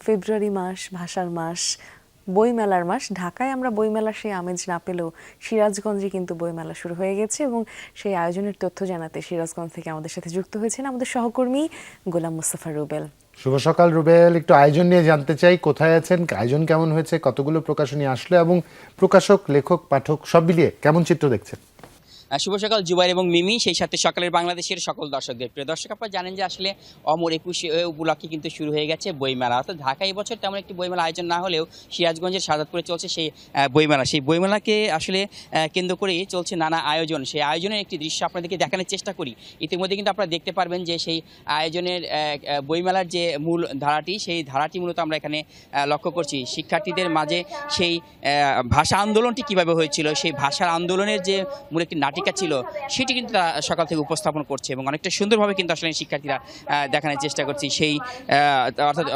ফেব্রুয়ারি মাস, ভাষার মাস, বইমেলার মাস। ঢাকায় আমরা বইমেলার সেই আমেজ না পেলেও সিরাজগঞ্জে কিন্তু বইমেলা শুরু হয়ে গেছে এবং সেই আয়োজনের তথ্য জানাতে সিরাজগঞ্জ থেকে আমাদের সাথে যুক্ত হয়েছেন আমাদের সহকর্মী গোলাম মোস্তফা রুবেল। শুভ সকাল রুবেল, একটু আয়োজন নিয়ে জানতে চাই, কোথায় আছেন, আয়োজন কেমন হয়েছে, কতগুলো প্রকাশনী আসলো এবং প্রকাশক, লেখক, পাঠক সব মিলিয়ে কেমন চিত্র দেখছেন? শুভ সকাল জুবাইর এবং মিমি, সেই সাথে সকালের বাংলাদেশের সকল দর্শকদের। প্রিয় দর্শক, আপনারা জানেন যে আসলে অমর ২১ উপলক্ষে কিন্তু শুরু হয়ে গেছে বইমেলা। অর্থাৎ ঢাকায় এবছর তেমন একটি বইমেলা আয়োজন না হলেও সিরাজগঞ্জের সাজাদপুরে চলছে সেই বইমেলা। সেই বইমেলাকে আসলে কেন্দ্র করেই চলছে নানা আয়োজন। সেই আয়োজনের একটি দৃশ্য আপনাদেরকে দেখানোর চেষ্টা করি। ইতিমধ্যে কিন্তু আপনারা দেখতে পারবেন যে সেই আয়োজনের বইমেলার যে মূল ধারাটি, সেই ধারাটি মূলত আমরা এখানে লক্ষ্য করছি। শিক্ষার্থীদের মাঝে সেই ভাষা আন্দোলনটি কিভাবে হয়েছিল, সেই ভাষার আন্দোলনের যে মূল একটি নাটিকা ছিল, সেটি কিন্তু তারা সকাল থেকে উপস্থাপন করছে এবং অনেকটা সুন্দরভাবে কিন্তু আসলে শিক্ষার্থীরা দেখানোর চেষ্টা করছি। সেই অর্থাৎ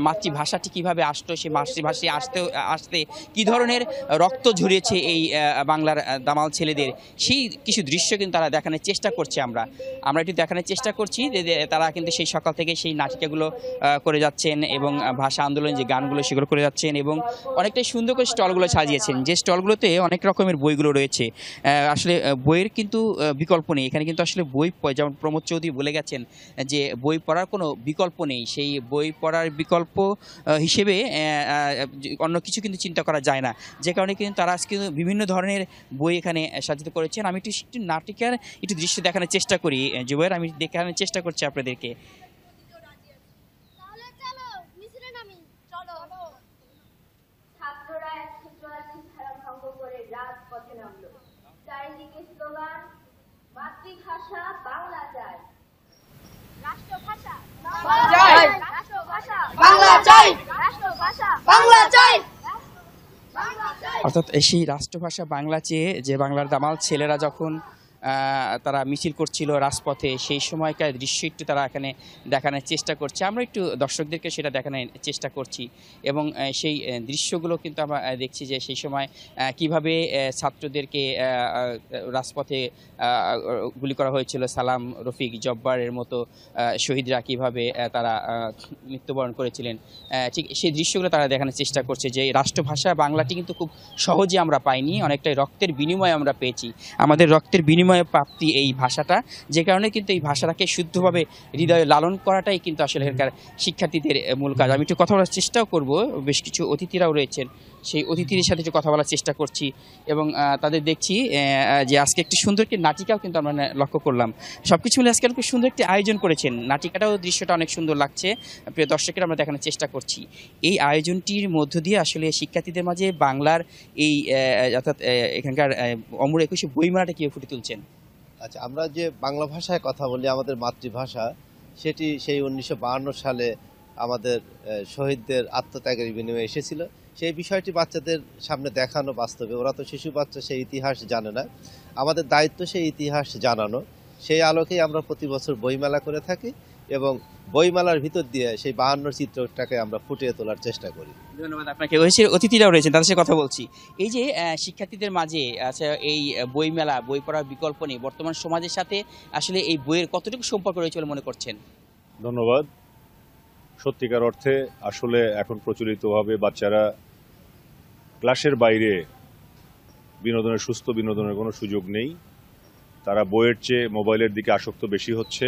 মাতৃভাষাটি কীভাবে আসতো, সেই মাতৃভাষায় আসতে কী ধরনের রক্ত ঝরিয়েছে এই বাংলার দামাল ছেলেদের, সেই কিছু দৃশ্য কিন্তু তারা দেখানোর চেষ্টা করছে। আমরা একটু দেখানোর চেষ্টা করছি যে তারা কিন্তু সেই সকাল থেকে সেই নাটিকাগুলো করে যাচ্ছেন এবং ভাষা আন্দোলনের যে গানগুলো সেগুলো করে যাচ্ছেন এবং অনেকটাই সুন্দর করে স্টলগুলো সাজিয়েছেন। যে স্টলগুলোতে অনেক রকমের বইগুলো রয়েছে। আসলে বইয়ের কিন্তু বিকল্প নেই এখানে, কিন্তু আসলে বই যেমন প্রমোদ চৌধুরী বলে গেছেন যে বই পড়ার কোনো বিকল্প নেই, সেই বই পড়ার বিকল্প হিসেবে অন্য কিছু কিন্তু চিন্তা করা যায় না। যে কারণে কিন্তু তারা আজকে বিভিন্ন ধরনের বই এখানে সাজিত করেছেন। আমি একটু নাটিকার একটু দৃশ্য দেখানোর চেষ্টা করি জুবাইর, আমি দেখানোর চেষ্টা করছি আপনাদেরকে। মাতৃভাষা বাংলা চাই, রাষ্ট্রভাষা বাংলা চাই, রাষ্ট্রভাষা বাংলা চাই। অর্থাৎ সেই রাষ্ট্রভাষা বাংলা চেয়ে যে বাংলার দামাল ছেলেরা যখন তারা মিছিল করছিল রাজপথে, সেই সময়কার দৃশ্য একটু তারা এখানে দেখানোর চেষ্টা করছে। আমরা একটু দর্শকদেরকে সেটা দেখানোর চেষ্টা করছি এবং সেই দৃশ্যগুলো কিন্তু আমরা দেখছি যে সেই সময় কিভাবে ছাত্রদেরকে রাজপথে গুলি করা হয়েছিল। সালাম, রফিক, জব্বারের মতো শহীদরা কিভাবে তারা মৃত্যুবরণ করেছিলেন, ঠিক সেই দৃশ্যগুলো তারা দেখানোর চেষ্টা করছে। যে রাষ্ট্রভাষা বাংলাটি কিন্তু খুব সহজে আমরা পাইনি, অনেকটাই রক্তের বিনিময়ে আমরা পেয়েছি। আমাদের রক্তের বিনিময়ে প্রাপ্তি এই ভাষাটা, যে কারণে কিন্তু এই ভাষাটাকে শুদ্ধভাবে হৃদয়ে লালন করাটাই কিন্তু আসলে এখানকার শিক্ষার্থীদের মূল কাজ। আমি একটু কথা বলার চেষ্টাও করব, বেশ কিছু অতিথিরাও রয়েছেন, সেই অতিথিদের সাথে একটু কথা বলার চেষ্টা করছি এবং তাদের দেখছি যে আজকে একটি সুন্দর একটি নাটিকাও কিন্তু আমরা লক্ষ্য করলাম। সব কিছু মিলে আজকে খুব সুন্দর একটি আয়োজন করেছেন। নাটিকাটাও, দৃশ্যটা অনেক সুন্দর লাগছে। প্রিয় দর্শকের আমরা দেখানোর চেষ্টা করছি। এই আয়োজনটির মধ্য দিয়ে আসলে শিক্ষার্থীদের মাঝে বাংলার এই অর্থাৎ এখানকার অমর ২১ বইমেলাটা কীভাবে ফুটে তুলছেন? আচ্ছা, আমরা যে বাংলা ভাষায় কথা বলি, আমাদের মাতৃভাষা, সেটি সেই ১৯৫২ সালে আমাদের শহীদদের আত্মত্যাগের বিনিময়ে এসেছিল। সেই বিষয়টি বাচ্চাদের সামনে দেখানো, বাস্তবে ওরা তো শিশু বাচ্চা, সেই ইতিহাস জানে না। আমাদের দায়িত্ব সেই ইতিহাস জানানো। সেই আলোকেই আমরা প্রতি বছর বইমেলা করে থাকি এবং বইমেলার ভিতর দিয়ে সেই ৫২ চিত্রটাকে আমরা ফুটিয়ে তোলার চেষ্টা করি। ধন্যবাদ আপনাকে। অতিথিরাও রয়েছেন, তাদের সাথে কথা বলছি। এই যে শিক্ষার্থীদের মাঝে আচ্ছা, এই বইমেলা, বই পড়ার বিকল্প নেই, বর্তমান সমাজের সাথে আসলে এই বইয়ের কতটুকু সম্পর্ক রয়েছে বলে মনে করছেন? ধন্যবাদ। সত্যিকার অর্থে আসলে এখন প্রচলিতভাবে বাচ্চারা ক্লাসের বাইরে সুস্থ বিনোদনের কোনো সুযোগ নেই। তারা বইয়ের চেয়ে মোবাইলের দিকে আসক্ত বেশি হচ্ছে।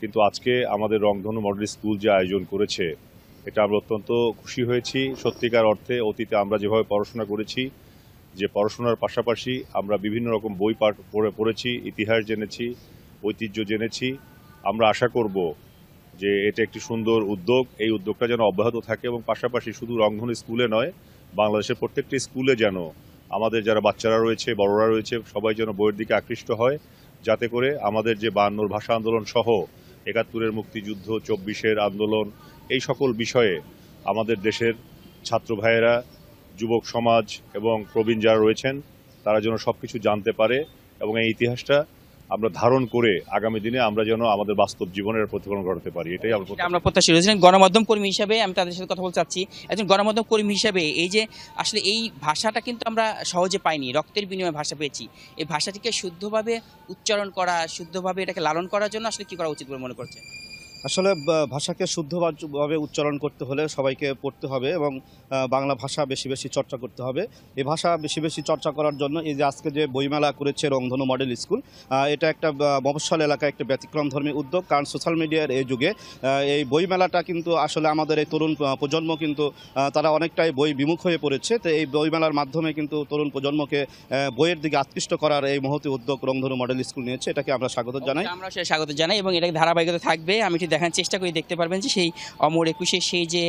কিন্তু আজকে আমাদের রংধনু মডেল স্কুল যে আয়োজন করেছে, এটা আমরা অত্যন্ত খুশি হয়েছি। সত্যিকার অর্থে অতীতে আমরা যেভাবে পড়াশোনা করেছি, যে পড়াশোনার পাশাপাশি আমরা বিভিন্ন রকম বই পড়েছি, ইতিহাস জেনেছি, ঐতিহ্য জেনেছি। আমরা আশা করব যে এটা একটি সুন্দর উদ্যোগ, এই উদ্যোগটা যেন অব্যাহত থাকে এবং পাশাপাশি শুধু রংধনু স্কুলে নয়, বাংলাদেশের প্রত্যেকটি স্কুলে যেন আমাদের যারা বাচ্চারা রয়েছে, বড়রা রয়েছে, সবাই যেন বইয়ের দিকে আকৃষ্ট হয়, যাতে করে আমাদের যে ৫২ ভাষা আন্দোলন সহ ৭১-এর মুক্তিযুদ্ধ, ২৪-এর আন্দোলন, এই সকল বিষয়ে আমাদের দেশের ছাত্র ভাইয়েরা, যুবক সমাজ এবং প্রবীণ যারা রয়েছেন, তারা যেন সব কিছু জানতে পারে এবং এই ইতিহাসটা আমরা ধারণ করে আগামী দিনে আমরা যেন আমাদের বাস্তব জীবনের প্রতিফলন ঘটাতে পারি, এটাই আমরা প্রত্যাশা রয়েছেন। গণমাধ্যম কর্মী হিসাবে আমি তাদের সাথে কথা বলতে চাচ্ছি। একজন গণমাধ্যম কর্মী হিসাবে এই যে আসলে এই ভাষাটা কিন্তু আমরা সহজে পাইনি, রক্তের বিনিময়ে ভাষা পেয়েছি। এই ভাষাটিকে শুদ্ধভাবে উচ্চারণ করা, শুদ্ধভাবে এটাকে লালন করার জন্য আসলে কি করা উচিত বলে মনে করছেন? আসলে ভাষাকে শুদ্ধভাবে উচ্চারণ করতে হলে সবাইকে পড়তে হবে এবং বাংলা ভাষা বেশি বেশি চর্চা করতে হবে। এই ভাষা বেশি বেশি চর্চা করার জন্য এই যে আজকে যে বইমেলা করেছে রংধনু মডেল স্কুল, এটা একটা মফস্বল এলাকায় একটা ব্যতিক্রমধর্মী উদ্যোগ। কারণ সোশ্যাল মিডিয়ার এই যুগে এই বইমেলাটা কিন্তু আসলে আমাদের এই তরুণ প্রজন্ম কিন্তু তারা অনেকটাই বই বিমুখ হয়ে পড়েছে। তো এই বইমেলার মাধ্যমে কিন্তু তরুণ প্রজন্মকে বইয়ের দিকে আকৃষ্ট করার এই মহতি উদ্যোগ রংধনু মডেল স্কুল নিয়েছে, এটাকে আমরা স্বাগত জানাই। আমরা সে স্বাগত জানাই এবং এটাকে ধারাবাহিকতা থাকবে। আমি একটু দেখার চেষ্টা করি, দেখতে পারবেন যে সেই অমর একুশের সেই যে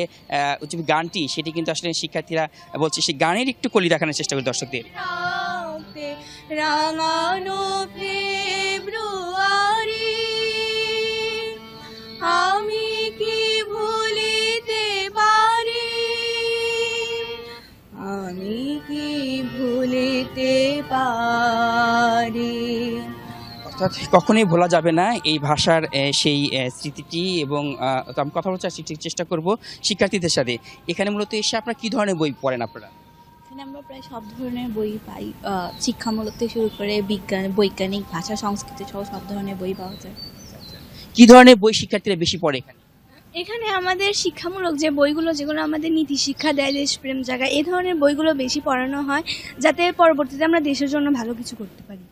গানটি, সেটি কিন্তু আসলে শিক্ষার্থীরা বলছে, সেই গানের একটু কলি দেখানোর চেষ্টা করি দর্শকদের। রাঙানো ফেব্রুয়ারি আমি কি ভুলিতে পারি, আমি কি ভুলিতে পারি। অর্থাৎ কখনোই ভোলা যাবে না এই ভাষার সেই স্মৃতিটি। এবং তো আমি কথা বলতে চেষ্টা করব শিক্ষার্থীদের সাথে। এখানে মূলত এসে আপনারা কী ধরনের বই পড়েন আপনারা? এখানে আমরা প্রায় সব ধরনের বই পাই, শিক্ষামূলক থেকে শুরু করে বিজ্ঞান, বৈজ্ঞানিক, ভাষা, সংস্কৃতি সহ সব ধরনের বই পাওয়া যায়। কী ধরনের বই শিক্ষার্থীরা বেশি পড়ে এখানে? এখানে আমাদের শিক্ষামূলক যে বইগুলো, যেগুলো আমাদের নীতি শিক্ষা দেয়, দেশপ্রেম জায়গায়, এই ধরনের বইগুলো বেশি পড়ানো হয়, যাতে পরবর্তীতে আমরা দেশের জন্য ভালো কিছু করতে পারি।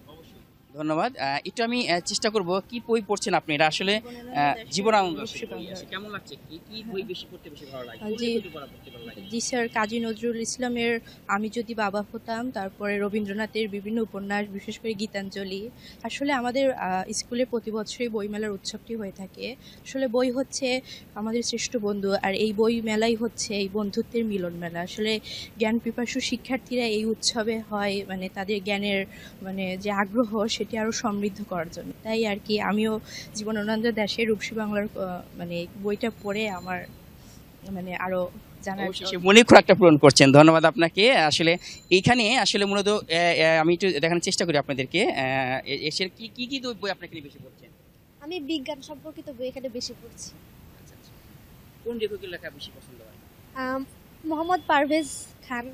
ধন্যবাদ। একটু আমি চেষ্টা করব, কি বই পড়ছেন আপনি? এটা আসলে জীবনানন্দ। কেমন লাগছে? কি বই বেশি পড়তে বেশি ভালো লাগে? জি স্যার, কাজী নজরুল ইসলামের আমি যদি বাবা হতাম, তারপরে রবীন্দ্রনাথের বিভিন্ন উপন্যাস, বিশেষ করে গীতাঞ্জলি। আসলে আমাদের স্কুলে প্রতি বছরই বইমেলার উৎসবটি হয়ে থাকে। আসলে বই হচ্ছে আমাদের শ্রেষ্ঠ বন্ধু, আর এই বই মেলাই হচ্ছে এই বন্ধুত্বের মিলন মেলা। আসলে জ্ঞান পিপাসু শিক্ষার্থীরা এই উৎসবে হয় মানে তাদের জ্ঞানের মানে যে আগ্রহ, সেটি আরও সমৃদ্ধ করার জন্য। তাই আর কি আমিও জীবনানন্দ দাশের রূপসী বাংলার মানে বইটা পড়ে আমার মানে আরও জানার মনে খোরাকটা পূরণ করছেন। ধন্যবাদ আপনাকে। আসলে এইখানে আসলে মূলত আমি একটু দেখানোর চেষ্টা করি আপনাদেরকে, এসে কি কি কি বই আপনাকে বেশি পড়ছেন? আমি বিজ্ঞান সম্পর্কিত বই এখানে বেশি পড়ছি। কোন লেখকের লেখা বেশি পছন্দ হয়? মোহাম্মদ পারভেজ খান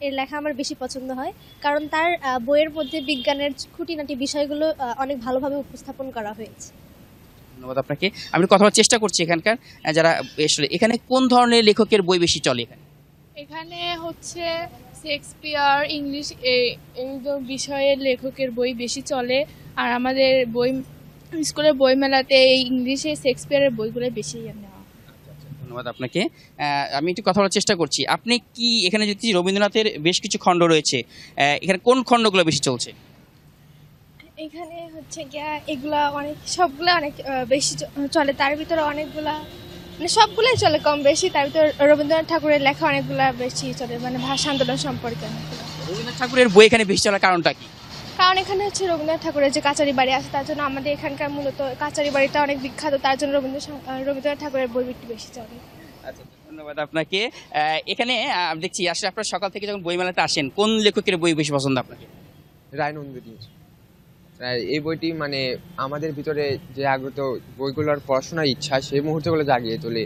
এর লেখা আমার বেশি পছন্দ হয়, কারণ তার বইয়ের মধ্যে বিজ্ঞানের খুঁটিনাটি বিষয়গুলো অনেক ভালোভাবে উপস্থাপন করা হয়েছে। ধন্যবাদ আপনাকে। আমি কথা বলার চেষ্টা করছি এখানকার যারা আসলে এখানে কোন ধরনের লেখকের বই বেশি চলে এখানে? এখানে হচ্ছে শেক্সপিয়ার, ইংলিশ এই বিষয়ের লেখকের বই বেশি চলে। আর আমাদের বই স্কুলের বইমেলাতে এই ইংলিশে শেক্সপিয়ারের বইগুলো বেশি নেওয়া। ধন্যবাদ আপনাকে। আমি একটু কথা বলার চেষ্টা করছি। আপনি কি এখানে যদি রবীন্দ্রনাথের বেশ কিছু খণ্ড রয়েছে, এখানে কোন খণ্ডগুলো বেশি চলছে? এখানে হচ্ছে গিয়া এগুলা সবগুলা অনেক বেশি চলে। তার ভিতরে অনেকগুলা মানে সবগুলাই চলে কম বেশি। তার ভিতরে রবীন্দ্রনাথ ঠাকুরের লেখা অনেকগুলা বেশি চলে, মানে ভাষা আন্দোলন সম্পর্কে অনেকগুলো। রবীন্দ্রনাথ ঠাকুরের বই এখানে বেশি চলার কারণটা কি? কারণ এখানে হচ্ছে রবীন্দ্রনাথ ঠাকুরের যে কাচারি বাড়ি আছে, তার জন্য আমাদের এখানকার মূলত কাচারি বাড়িটা অনেক বিখ্যাত, তার জন্য রবীন্দ্রনাথ ঠাকুরের বই একটু বেশি চলে। আচ্ছা, ধন্যবাদ আপনাকে। এখানে দেখছি আসলে আপনারা সকাল থেকে যখন বইমেলাতে আসেন, কোন লেখকের বই বেশি পছন্দ আপনাকে? রায়নন্দিনী। এই বইটি মানে আমাদের ভিতরে যে আগ্রহ, বইগুলোর পড়াশোনার ইচ্ছা, সেই মুহূর্তগুলো জাগিয়ে তোলে।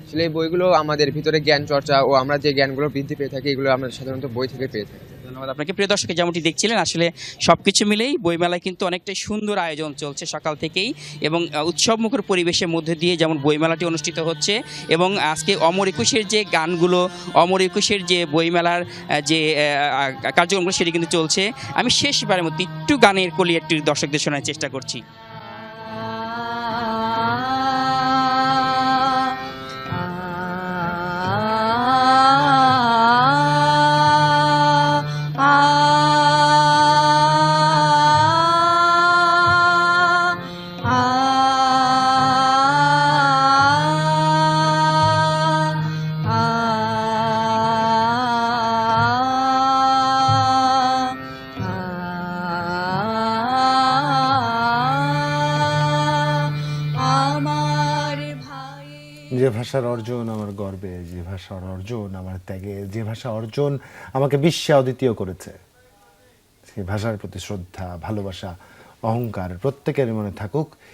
আসলে এই বইগুলো আমাদের ভিতরে জ্ঞান চর্চা ও আমরা যে জ্ঞানগুলো বৃদ্ধি পেয়ে থাকি, এগুলো আমরা সাধারণত বই থেকে পেয়ে থাকি। ধন্যবাদ আপনাকে। প্রিয় দর্শক, যেমনটি দেখছিলেন আসলে সবকিছু মিলেই বইমেলায় কিন্তু অনেকটাই সুন্দর আয়োজন চলছে সকাল থেকেই, এবং উৎসবমুখর পরিবেশের মধ্যে দিয়ে যেমন বইমেলাটি অনুষ্ঠিত হচ্ছে। এবং আজকে অমর একুশের যে গানগুলো, অমর একুশের যে বইমেলার যে কার্যক্রমগুলো, সেটি কিন্তু চলছে। আমি শেষবারের মধ্যে একটু গানের কলি একটু দর্শকদের শোনার চেষ্টা করছি। যে ভাষার অর্জন আমার গর্বে, যে ভাষার অর্জন আমার ত্যাগে, যে ভাষা অর্জন আমাকে বিশ্বে অদ্বিতীয় করেছে, সেই ভাষার প্রতি শ্রদ্ধা, ভালোবাসা, অহংকার প্রত্যেকের মনে থাকুক।